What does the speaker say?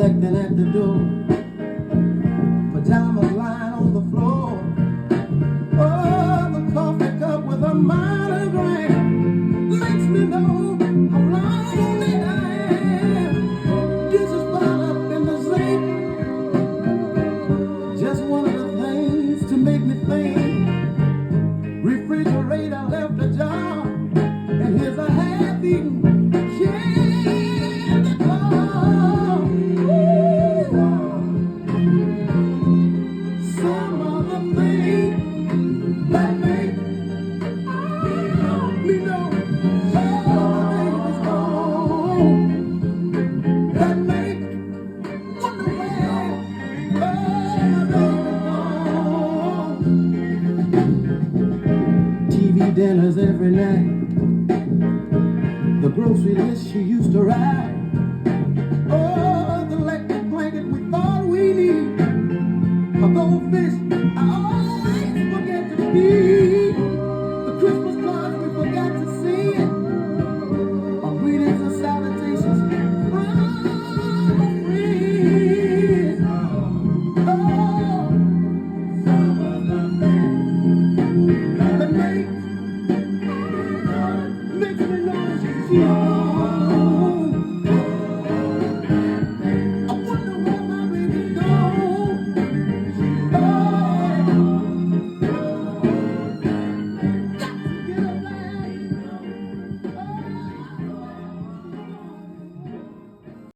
collecting at the door. Pajamas lying on the floor. Oh, the coffee cup with a monogram lets me know how lonely I am. Dishes piled up in the sink. Just one of the things to make me think. Refrigerator left ajar, and here's a half-eaten candy bar. Some of the things that make me know baby is gone. That make wonder where my baby's gone. TV dinners every night. The grocery list she used to write. Oh, the electric blanket we thought we need. A goldfish I always forget to feed. The Christmas cards we forgot to send. Our greetings and salutations from a friend. Oh, some of the things that makes me know she's yours.